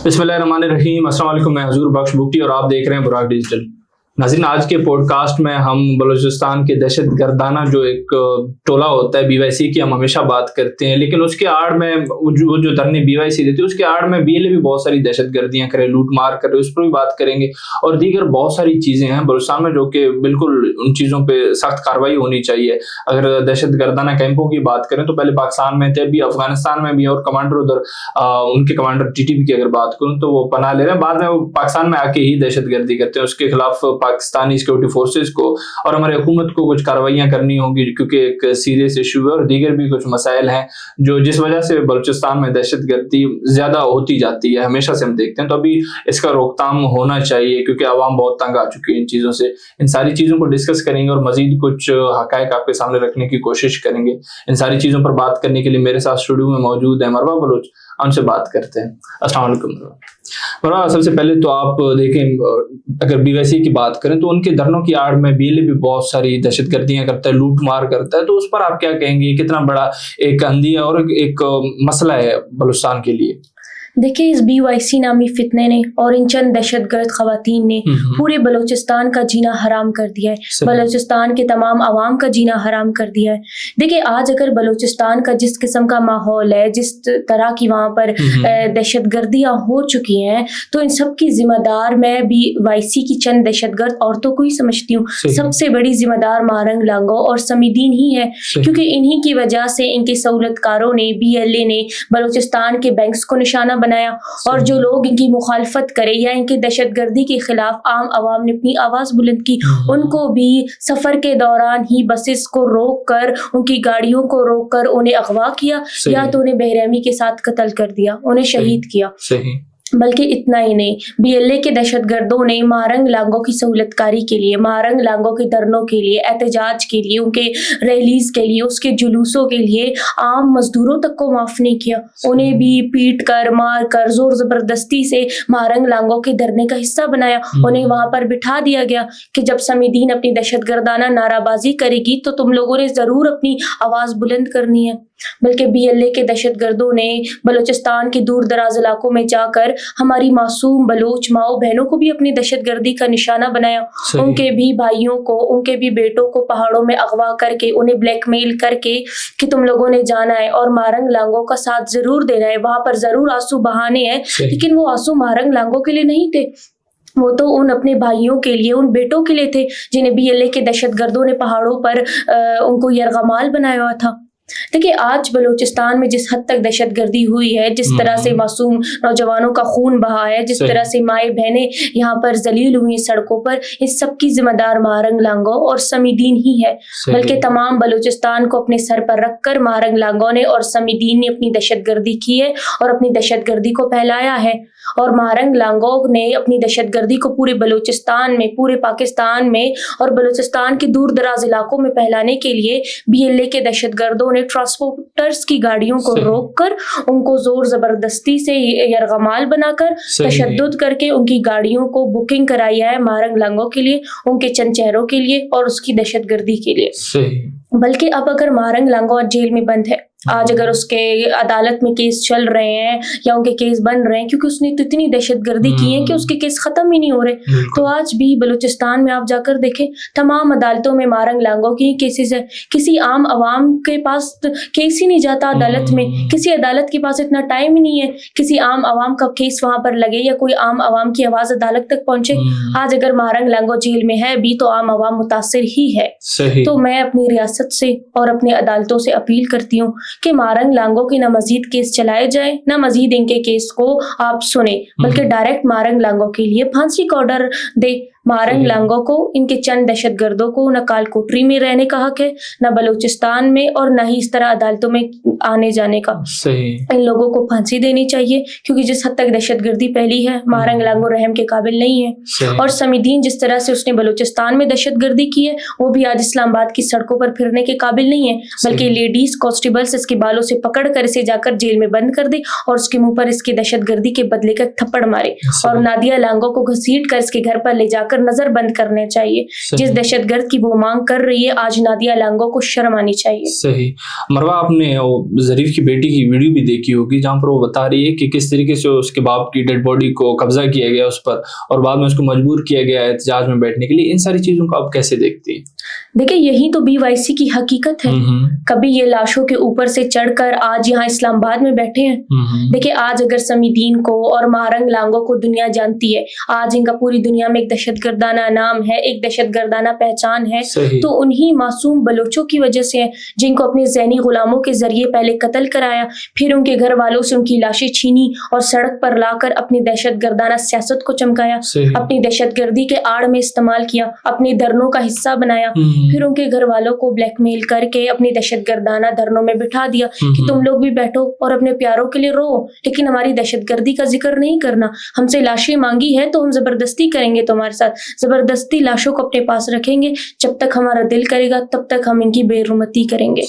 बिस्मिल्लाहिर्रहमानिर्रहीम। अस्सलाम वालेकुम। मैं हजूर बख्श बुकटी और आप देख रहे हैं बुराक डिजिटल। नाज़रीन, आज के पॉडकास्ट में हम बलूचिस्तान के दहशत गर्दाना जो एक टोला होता है BYC की हम हमेशा बात करते हैं, लेकिन उसके आड़ में वो जो धरने BYC देती है उसके आड़ में BLA भी बहुत सारी दहशत गर्दियाँ करे, लूट मार करे, उस पर भी बात करेंगे। और दीगर बहुत सारी चीज़ें हैं बलूचिस्तान में जो कि बिल्कुल उन चीज़ों पर सख्त कार्रवाई होनी चाहिए। अगर दहशत गर्दाना कैंपों की बात करें तो पहले पाकिस्तान में थे, अभी अफगानिस्तान में भी, और कमांडर उधर उनके कमांडर TTP की अगर बात करूँ तो वो पनाह ले रहे हैं, बाद में वो पाकिस्तान में आके ही दहशत गर्दी करते हैं। उसके खिलाफ पाकिस्तानी सिक्योरिटी फोर्सेस को और हमारी हुकूमत को कुछ कार्रवाइयाँ करनी होंगी, क्योंकि एक सीरियस इशू है और दीगर भी कुछ मसाइल हैं जो जिस वजह से बलूचिस्तान में दहशत गर्दी ज्यादा होती जाती है, हमेशा से हम देखते हैं। तो अभी इसका रोकथाम होना चाहिए क्योंकि आवाम बहुत तंग आ चुकी है इन चीज़ों से। इन सारी चीज़ों को डिस्कस करेंगे और मजीद कुछ हकायक आपके सामने रखने की कोशिश करेंगे। इन सारी चीज़ों पर बात करने के लिए मेरे साथ स्टूडियो में मौजूद है मरवा बलोच, उनसे बात करते हैं। अस्सलाम वालेकुम मरवा, सबसे पहले तो आप देखें, अगर BYC की बात करें तो उनके धरनों की आड़ में BLA भी बहुत सारी दहशत गर्दियाँ करता है, लूट मार करता है, तो उस पर आप क्या कहेंगे? कितना बड़ा एक अंधिया और एक मसला है बलूचिस्तान के लिए? देखिए, इस BYC नामी फितने ने और इन चंद दहशतगर्द खवातीन ने पूरे बलूचिस्तान का जीना हराम कर दिया है, बलूचिस्तान के तमाम आवाम का जीना हराम कर दिया है। देखिए, आज अगर बलूचिस्तान का जिस किस्म का माहौल है, जिस तरह की वहाँ पर दहशतगर्दियाँ हो चुकी हैं, तो इन सब की जिम्मेदार मैं BYC की चंद दहशतगर्द औरतों को ही समझती हूँ। सबसे बड़ी जिम्मेदार मारंग लांगो और समीदीन ही है, क्योंकि इन्हीं की वजह से इनके सहूलतकारों ने, BLA ने बलूचिस्तान के बैंक्स को निशाना बनाया, और जो लोग इनकी मुखालफत करे या इनके दहशतगर्दी के खिलाफ आम आवाम ने अपनी आवाज बुलंद की, उनको भी सफर के दौरान ही बसेस को रोक कर, उनकी गाड़ियों को रोक कर उन्हें अगवा किया या तो उन्हें बेरहमी के साथ कत्ल कर दिया, उन्हें शहीद किया। बल्कि इतना ही नहीं, BLA के दहशतगर्दों ने मारंग लांगो की सहूलतकारी के लिए, मारंग लांगो के धरनों के लिए, एहतजाज के लिए, उनके रैलीज के लिए, उसके जुलूसों के लिए आम मजदूरों तक को माफ नहीं किया। उन्हें भी पीट कर, मार कर, जोर जबरदस्ती से मारंग लांगो के धरने का हिस्सा बनाया। उन्हें वहां पर बिठा दिया गया कि जब समीदीन अपनी दहशतगर्दाना नाराबाजी करेगी तो तुम लोगों ने जरूर अपनी आवाज बुलंद करनी है। बल्कि BLA के दहशतगर्दों ने बलूचिस्तान के दूर दराज इलाकों में जाकर हमारी मासूम बलोच माओ बहनों को भी अपनी दहशतगर्दी का निशाना बनाया। उनके भी भाइयों को, उनके भी बेटों को पहाड़ों में अगवा करके, उन्हें ब्लैकमेल करके कि तुम लोगों ने जाना है और मारंग लांगो का साथ जरूर देना है, वहां पर जरूर आंसू बहाने हैं, लेकिन वो आंसू मारंग लांगो के लिए नहीं थे, वो तो उन अपने भाइयों के लिए, उन बेटों के लिए थे जिन्हें BLA के दहशतगर्दों ने पहाड़ों पर उनको यरगमाल बनाया हुआ था। देखिए, आज बलूचिस्तान में जिस हद तक दहशतगर्दी हुई है, जिस तरह से मासूम नौजवानों का खून बहा है, जिस तरह से माएँ बहनें यहाँ पर जलील हुई सड़कों पर, इस सब की जिम्मेदार मारंग लांगो और समीदीन ही है। बल्कि तमाम बलूचिस्तान को अपने सर पर रखकर मारंग लांगो ने और समीदीन ने अपनी दहशतगर्दी की है और अपनी दहशतगर्दी को फैलाया है। और मारंग लांगो ने अपनी दहशतगर्दी को पूरे बलूचिस्तान में, पूरे पाकिस्तान में और बलूचिस्तान के दूर दराज इलाकों में फैलाने के लिए BLA के दहशतगर्दों ने ट्रांसपोर्टर्स की गाड़ियों को रोककर, उनको जोर जबरदस्ती से यरगमाल बनाकर, तशद्दुद करके उनकी गाड़ियों को बुकिंग कराई है मारंग लांगो के लिए, उनके चंद चेहरों के लिए और उसकी दहशतगर्दी के लिए। बल्कि अब अगर मारंग लांगो जेल में बंद है, आज अगर उसके अदालत में केस चल रहे हैं या उनके केस बन रहे हैं, क्योंकि उसने तो इतनी दहशतगर्दी की है कि उसके केस खत्म ही नहीं हो रहे, तो आज भी बलूचिस्तान में आप जाकर देखें, तमाम अदालतों में मारंग लांगो की केसेस है। किसी आम आवाम के पास केस ही नहीं जाता अदालत में, किसी अदालत के पास इतना टाइम ही नहीं है किसी आम आवाम का केस वहां पर लगे या कोई आम आवाम की आवाज अदालत तक पहुंचे। आज अगर मारंग लांगो जेल में है भी तो आम आवाम मुतासिर ही है। तो मैं अपनी रियासत से और अपनी अदालतों से अपील करती हूँ कि मारंग लांगो की न मजीद केस चलाए जाए, न मजीद इनके केस को आप सुने, बल्कि डायरेक्ट मारंग लांगो के लिए फांसी का ऑर्डर दे। मारंग लांगो को, इनके चंद दहशतगर्दों को न कालकोटरी में रहने का हक है, न बलूचिस्तान में, और न ही इस तरह अदालतों में आने जाने का। इन लोगों को फांसी देनी चाहिए, क्योंकि जिस हद तक दहशतगर्दी फैली है, मारंग लांगो रहम के काबिल नहीं है। और समीदीन जिस तरह से उसने बलूचिस्तान में दहशतगर्दी की है, वो भी आज इस्लामाबाद की सड़कों पर फिरने के काबिल नहीं है, बल्कि लेडीज कांस्टेबल्स इसके बालों से पकड़ कर इसे जाकर जेल में बंद कर दे और उसके मुंह पर इसकी दहशतगर्दी के बदले का थप्पड़ मारे, और नादिया लांगो को घसीट कर इसके घर पर ले जाकर کر نظر بند کرنے چاہیے. جس دہشت گرد کی وہ مانگ کر رہی ہے آج نادیہ لانگو کو شرم آنی چاہیے. صحیح. مروہ آپ نے ظریف کی بیٹی کی ویڈیو بھی دیکھی ہوگی جہاں پر وہ بتا رہی ہے کہ کس طریقے سے اس کے باپ کی ڈیڈ باڈی کو قبضہ کیا گیا اس پر اور بعد میں اس کو مجبور کیا گیا احتجاج میں بیٹھنے کے لیے. ان ساری چیزوں کو آپ کیسے دیکھتی ہیں؟ دیکھیں یہی تو BYC کی حقیقت ہے. کبھی یہ لاشوں کے اوپر سے چڑھ کر آج یہاں اسلام آباد میں بیٹھے ہیں. دیکھیں آج اگر سمیدین کو اور مہرنگ لانگو کو دنیا جانتی ہے, آج ان کا پوری دنیا میں ایک دہشت گردانہ نام ہے, ایک دہشت گردانہ پہچان ہے, تو انہی معصوم بلوچوں کی وجہ سے ہے جن کو اپنے ذہنی غلاموں کے ذریعے پہلے قتل کرایا, پھر ان کے گھر والوں سے ان کی لاشیں چھینی اور سڑک پر لا کر اپنی دہشت گردانہ سیاست کو چمکایا, اپنی دہشت گردی کے آڑ میں استعمال کیا, اپنے دھرنوں کا حصہ بنایا, پھر ان کے گھر والوں کو بلیک میل کر کے اپنی دہشت گردانہ دھرنوں میں بٹھا دیا کہ تم لوگ بھی بیٹھو اور اپنے پیاروں کے لیے رو, لیکن ہماری دہشت گردی کا ذکر نہیں کرنا. ہم سے لاشیں مانگی ہے تو ہم زبردستی کریں گے تمہارے ساتھ, زبردستی لاشوں کو اپنے پاس رکھیں گے, جب تک ہمارا دل کرے گا تب تک ہم ان کی بے حرمتی کریں گے.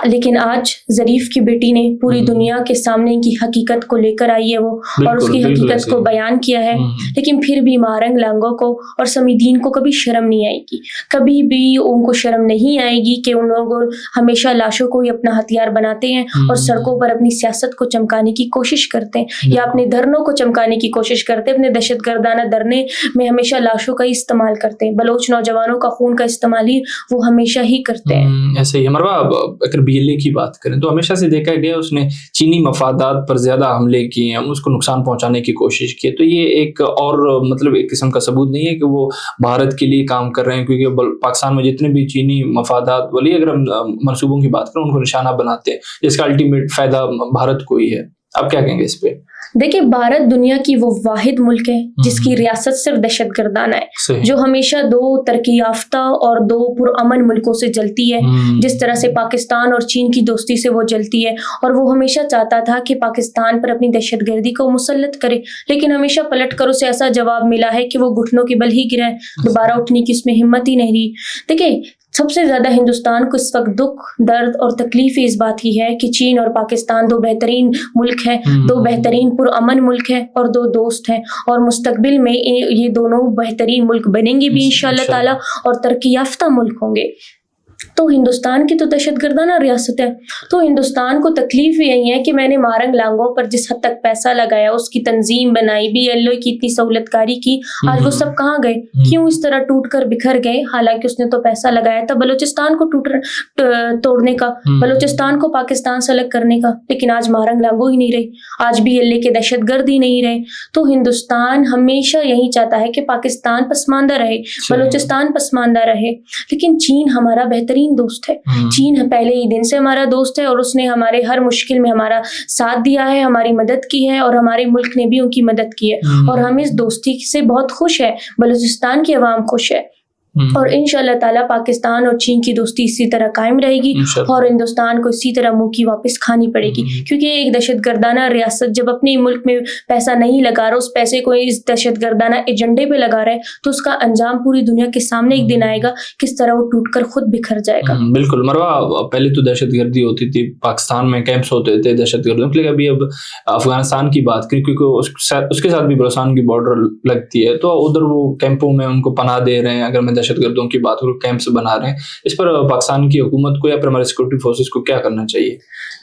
لیکن آج ظریف کی بیٹی نے پوری دنیا کے سامنے ان کی حقیقت کو لے کر آئی ہے وہ, اور اس کی حقیقت کو بیان کیا ہے. لیکن پھر بھی مہرنگ لانگو کو اور سمیدین کو کبھی شرم نہیں آئے گی, کبھی بھی ان کو شرم نہیں آئے گی کہ ان لوگوں ہمیشہ لاشوں کو ہی اپنا ہتھیار بناتے ہیں اور سڑکوں پر اپنی سیاست کو چمکانے کی کوشش کرتے ہیں یا اپنے دھرنوں کو چمکانے کی کوشش کرتے ہیں. اپنے دہشت گردانہ دھرنے میں ہمیشہ لاشوں کا ہی استعمال کرتے ہیں, بلوچ نوجوانوں کا خون کا استعمال ہی وہ ہمیشہ ہی کرتے ہیں. ایسے ہی مروہ BLA کی بات کریں تو ہمیشہ سے دیکھا گیا اس نے چینی مفادات پر زیادہ حملے کیے ہیں, اس کو نقصان پہنچانے کی کوشش کی ہے. تو یہ ایک اور مطلب ایک قسم کا ثبوت نہیں ہے کہ وہ بھارت کے لیے کام کر رہے ہیں, کیونکہ پاکستان میں جتنے بھی چینی مفادات والی اگر ہم منصوبوں کی بات کریں ان کو نشانہ بناتے ہیں, جس کا الٹیمیٹ فائدہ بھارت کو ہی ہے. آپ کیا کہیں گے اس پہ؟ دیکھیں بھارت دنیا کی وہ واحد ملک ہے جس کی ریاست صرف دہشت گردانہ ہے, جو ہمیشہ دو ترقی یافتہ اور دو پرامن ملکوں سے جلتی ہے, جس طرح سے پاکستان اور چین کی دوستی سے وہ جلتی ہے, اور وہ ہمیشہ چاہتا تھا کہ پاکستان پر اپنی دہشت گردی کو مسلط کرے, لیکن ہمیشہ پلٹ کر اسے ایسا جواب ملا ہے کہ وہ گھٹنوں کے بل ہی گرا ہے, دوبارہ اٹھنے کی اس میں ہمت ہی نہیں رہی. دیکھیں سب سے زیادہ ہندوستان کو اس وقت دکھ, درد اور تکلیف اس بات ہی ہے کہ چین اور پاکستان دو بہترین ملک ہیں, دو بہترین پرامن ملک ہیں اور دو دوست ہیں, اور مستقبل میں یہ دونوں بہترین ملک بنیں گے بھی انشاءاللہ تعالی اور ترقی یافتہ ملک ہوں گے. تو ہندوستان کی تو دہشت گردانہ ریاست ہے, تو ہندوستان کو تکلیف یہی ہے کہ میں نے مہرنگ لانگو پر جس حد تک پیسہ لگایا, اس کی تنظیم بنائی, BLO کی اتنی سہولت کاری کی, آج وہ سب کہاں گئے, کیوں اس طرح ٹوٹ کر بکھر گئے؟ حالانکہ اس نے تو پیسہ لگایا تھا بلوچستان کو توڑنے کا, بلوچستان کو پاکستان سے الگ کرنے کا, لیکن آج مہرنگ لانگو ہی نہیں رہے, آج BLA کے دہشت گرد ہی نہیں رہے. تو ہندوستان ہمیشہ یہی چاہتا ہے کہ پاکستان پسماندہ رہے, بلوچستان پسماندہ رہے, لیکن چین ہمارا بہترین دوست ہے. چین پہلے ہی دن سے ہمارا دوست ہے اور اس نے ہمارے ہر مشکل میں ہمارا ساتھ دیا ہے, ہماری مدد کی ہے, اور ہمارے ملک نے بھی ان کی مدد کی ہے, اور ہم اس دوستی سے بہت خوش ہیں. بلوچستان کی عوام خوش ہے, اور انشاءاللہ تعالیٰ پاکستان اور چین کی دوستی اسی طرح قائم رہے گی, اور ہندوستان کو اسی طرح منہ کی واپس کھانی پڑے گی, کیونکہ ایک دہشت گردانہ ریاست جب اپنے ملک میں پیسہ نہیں لگا رہا, اس پیسے کو اس دہشت گردانہ ایجنڈے پہ لگا رہا ہے, تو اس کا انجام پوری دنیا کے سامنے ایک دن آئے گا, کس طرح وہ ٹوٹ کر خود بکھر جائے گا. بالکل مروہ, پہلے تو دہشت گردی ہوتی تھی, پاکستان میں کیمپس ہوتے تھے دہشت گردوں کے لیے, ابھی اب افغانستان کی بات کریں کیونکہ اس کے ساتھ بھی بلوچستان کی بارڈر لگتی ہے, تو ادھر وہ کیمپوں میں ان کو پناہ دے رہے ہیں. اگر میں دہشت گردوں کی بات کروں, کیمپس بنا رہے ہیں, اس پر پاکستان کی حکومت کو یا پھر ہمارے سیکورٹی فورسز کو کیا کرنا چاہیے؟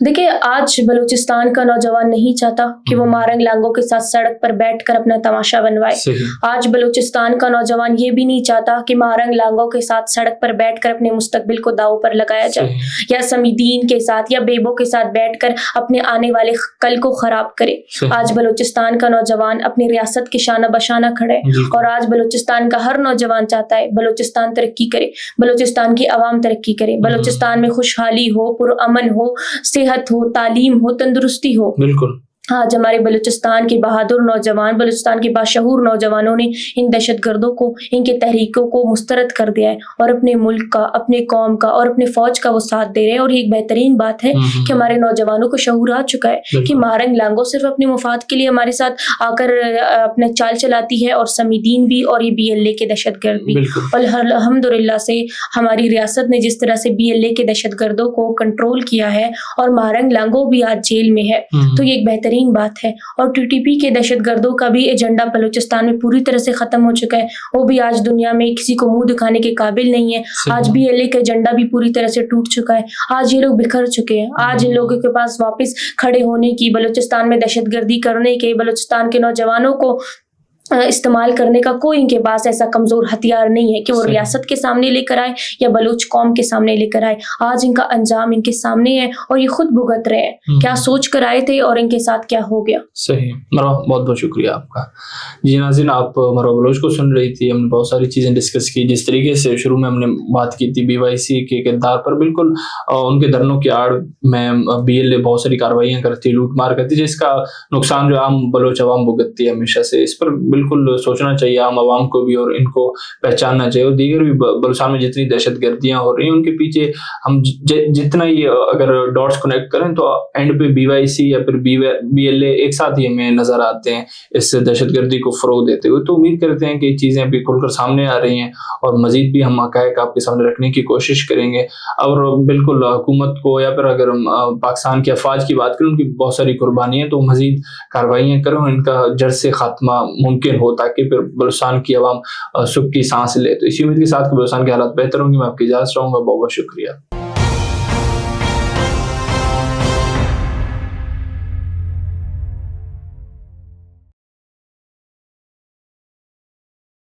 دیکھیں آج بلوچستان کا نوجوان نہیں چاہتا کہ وہ مہرنگ لانگو کے ساتھ سڑک پر بیٹھ کر اپنا تماشا بنوائے. آج بلوچستان کا نوجوان یہ بھی نہیں چاہتا کہ مہرنگ لانگو کے ساتھ سڑک پر بیٹھ کر اپنے مستقبل کو داؤ پر لگایا جائے, یا سمیدین کے ساتھ یا بیبو کے ساتھ بیٹھ کر اپنے آنے والے کل کو خراب کرے. آج بلوچستان کا نوجوان اپنی ریاست کے شانہ بشانہ کھڑے, اور آج بلوچستان کا ہر نوجوان چاہتا ہے بلوچستان ترقی کرے, بلوچستان کی عوام ترقی کرے, بلوچستان میں خوشحالی ہو, پرامن ہو, صحت ہو, تعلیم ہو, تندرستی ہو. بالکل. آج ہمارے بلوچستان کے بہادر نوجوان, بلوچستان کے باشعور نوجوانوں نے ان دہشت گردوں کو, ان کے تحریکوں کو مسترد کر دیا ہے, اور اپنے ملک کا, اپنے قوم کا اور اپنے فوج کا وہ ساتھ دے رہے ہیں. اور یہ ایک بہترین بات ہے کہ ہمارے نوجوانوں کو شعور آ چکا ہے کہ مہرنگ لانگو صرف اپنے مفاد کے لیے ہمارے ساتھ آ کر اپنا چال چلاتی ہے, اور سمیدین بھی, اور یہ BLA کے دہشت گرد بھی. اور الحمدللہ سے ہماری ریاست نے جس طرح سے BLA کے دہشت گردوں کو کنٹرول کیا ہے, اور مہرنگ لانگو بھی آج جیل میں ہے, تو یہ ایک بہترین बेहतरीन बात है। और टीटीपी के दहशत गर्दों का भी एजेंडा बलूचिस्तान में पूरी तरह से ख़त्म हो चुका है। वो भी आज दुनिया में किसी को मुंह दिखाने के काबिल नहीं है। आज BLA का एजेंडा भी पूरी तरह से टूट चुका है। आज ये लोग बिखर चुके हैं। आज इन लोगों के पास वापस खड़े होने की, बलूचिस्तान में दहशतगर्दी करने के, बलूचिस्तान के नौजवानों को इस्तेमाल करने का कोई इनके पास ऐसा कमज़ोर हथियार नहीं है कि वो रियासत के सामने लेकर आए या बलूच कौम के सामने लेकर आए। आज इनका अंजाम इनके सामने है और ये खुद भुगत रहे हैं क्या सोच कर आए थे और इनके साथ क्या हो गया। सही मरो, बहुत बहुत शुक्रिया आपका। जी नाज़रीन, आप मरो बलोच को सुन रही थी। हमने बहुत सारी चीज़ें डिस्कस की। जिस तरीके से शुरू में हमने बात की थी BYC के किरदार पर, बिल्कुल उनके धरनों की आड़ में BLA बहुत सारी कार्रवाइयाँ करती, लूट मार करती, जिसका नुकसान जो आम बलोच अवाम भुगतती है हमेशा से। इस पर बिल्कुल सोचना चाहिए आम आवाम को भी और इनको पहचानना चाहिए। और दीगर भी बलूचिस्तान में जितनी दहशतगर्दियां हो रही हैं उनके पीछे हम जितना ही अगर डॉट्स कनेक्ट करें तो एंड पे BYC या फिर BLA एक साथ ही हमें नजर आते हैं इस दहशतगर्दी को फरोग देते हुए। तो उम्मीद करते हैं कि ये चीज़ें अभी खुलकर सामने आ रही हैं और मजीद भी हम हक़ाइक़ आपके सामने रखने की कोशिश करेंगे। और बिल्कुल हुकूमत को या फिर अगर हम पाकिस्तान की अफवाज की बात करें, उनकी बहुत सारी कुर्बानी है, तो मजीद कार्रवाइयाँ करें, इनका जड़ से खात्मा मुमकिन हो ताकि फिर बलूचिस्तान की आवाम सुख की सांस ले। तो इसी उम्मीद के साथ कि बलूचिस्तान के हालात बेहतर होंगे, मैं आपकी इजाज़त चाहूँगा। बहुत बहुत शुक्रिया।